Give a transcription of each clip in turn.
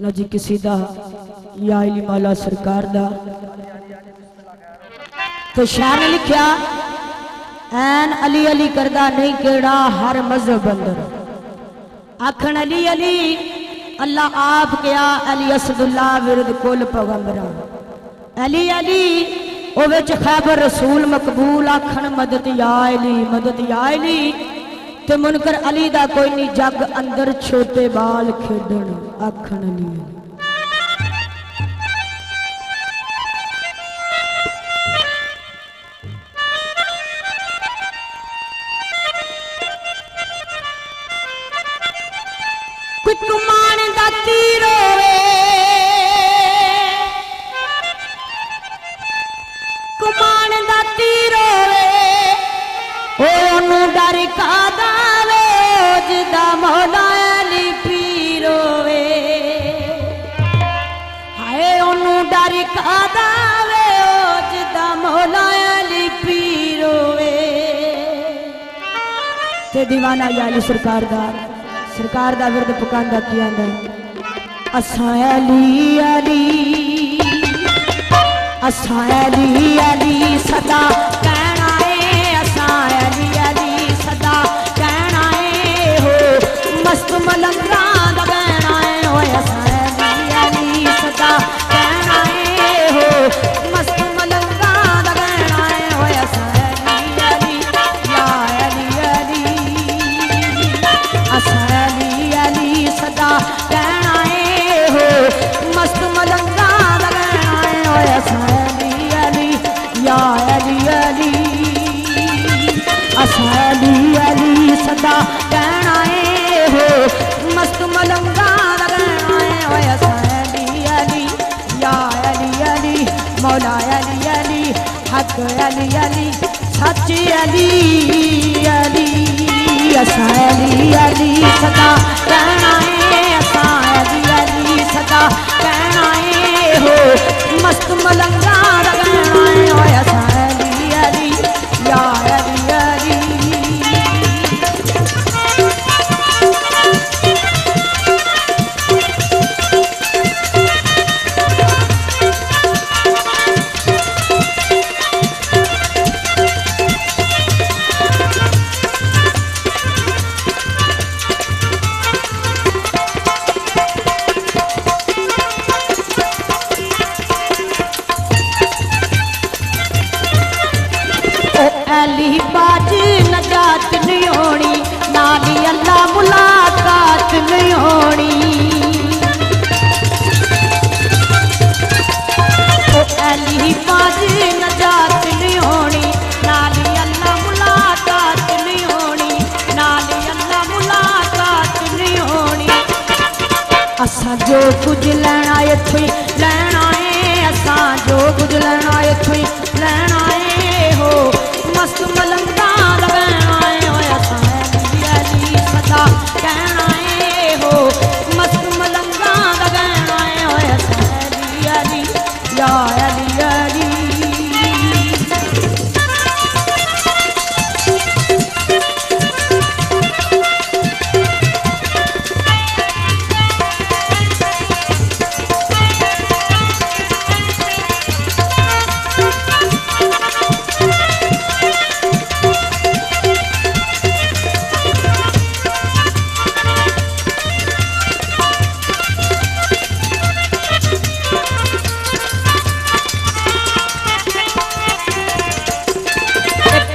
ना जी किसी दा या अली मौला सरकार दा। तो शाह ने लिखा ऐन अली अली करदा नहीं केड़ा हर मजहब अंदर आखन अली अली अल्लाह आप क्या अली असदुल्ला विरद कुल पैगंबरा अली अली ओ विच खैबर रसूल मकबूल आखन मदद या अली ते मुनकर अली दा कोई नहीं जग अंदर छोटे बाल खेडण आखन अली अली। कुमान दा तीर होवे कुमान दा तीर होवे ओनू डर का दावे जिदा मौला अली पीर होवे हाय ओनू डर का दावे जिदा मौला अली पीर होवे। ते दीवाना याली सरकार दा विरद पकांदा किया असा अली अली सदा कहना है असा अली सदा कहना है हो मस्त मलंगा दा कहना है हो असा अली सदा कहना है हो मस्त मलंगा दा कहना है हो असा अली या अली सदा कहना है हो मस्त मलंगा दा कहना है हो असा अली या अली असा अली सदा कहना है हो मस्त मलंगा दा कहना है हो असा अली या अली मौला अली हक अली सच अली असा अली सदा कहना है असा अली सदा कहना है हो मस्त मलंगा दा कहना है हो असा अली या अली अली बाज नजात नहीं होनी नाली अल्लाह मुलाकात नहीं होनी अली बाज नजात नहीं होनी नाली अल्लाह मुलाकात नहीं होनी नाली अल्लाह मुलाकात नहीं होनी। असा जो कुछ लेना इत्थों लेना है असा जो कुछ लेना इत्थों लेना है हो मस्त मलंगा दा कहना है हो असा अली सदा कहना है हो मस्त मलंगा दा कहना है हो असा अली या अली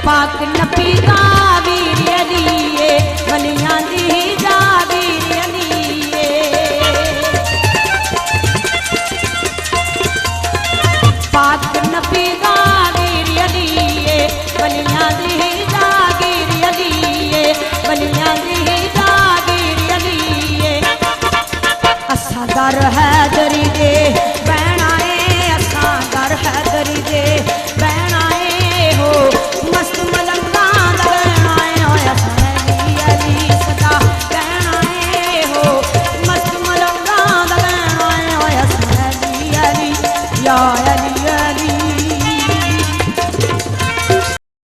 पाक नबी दा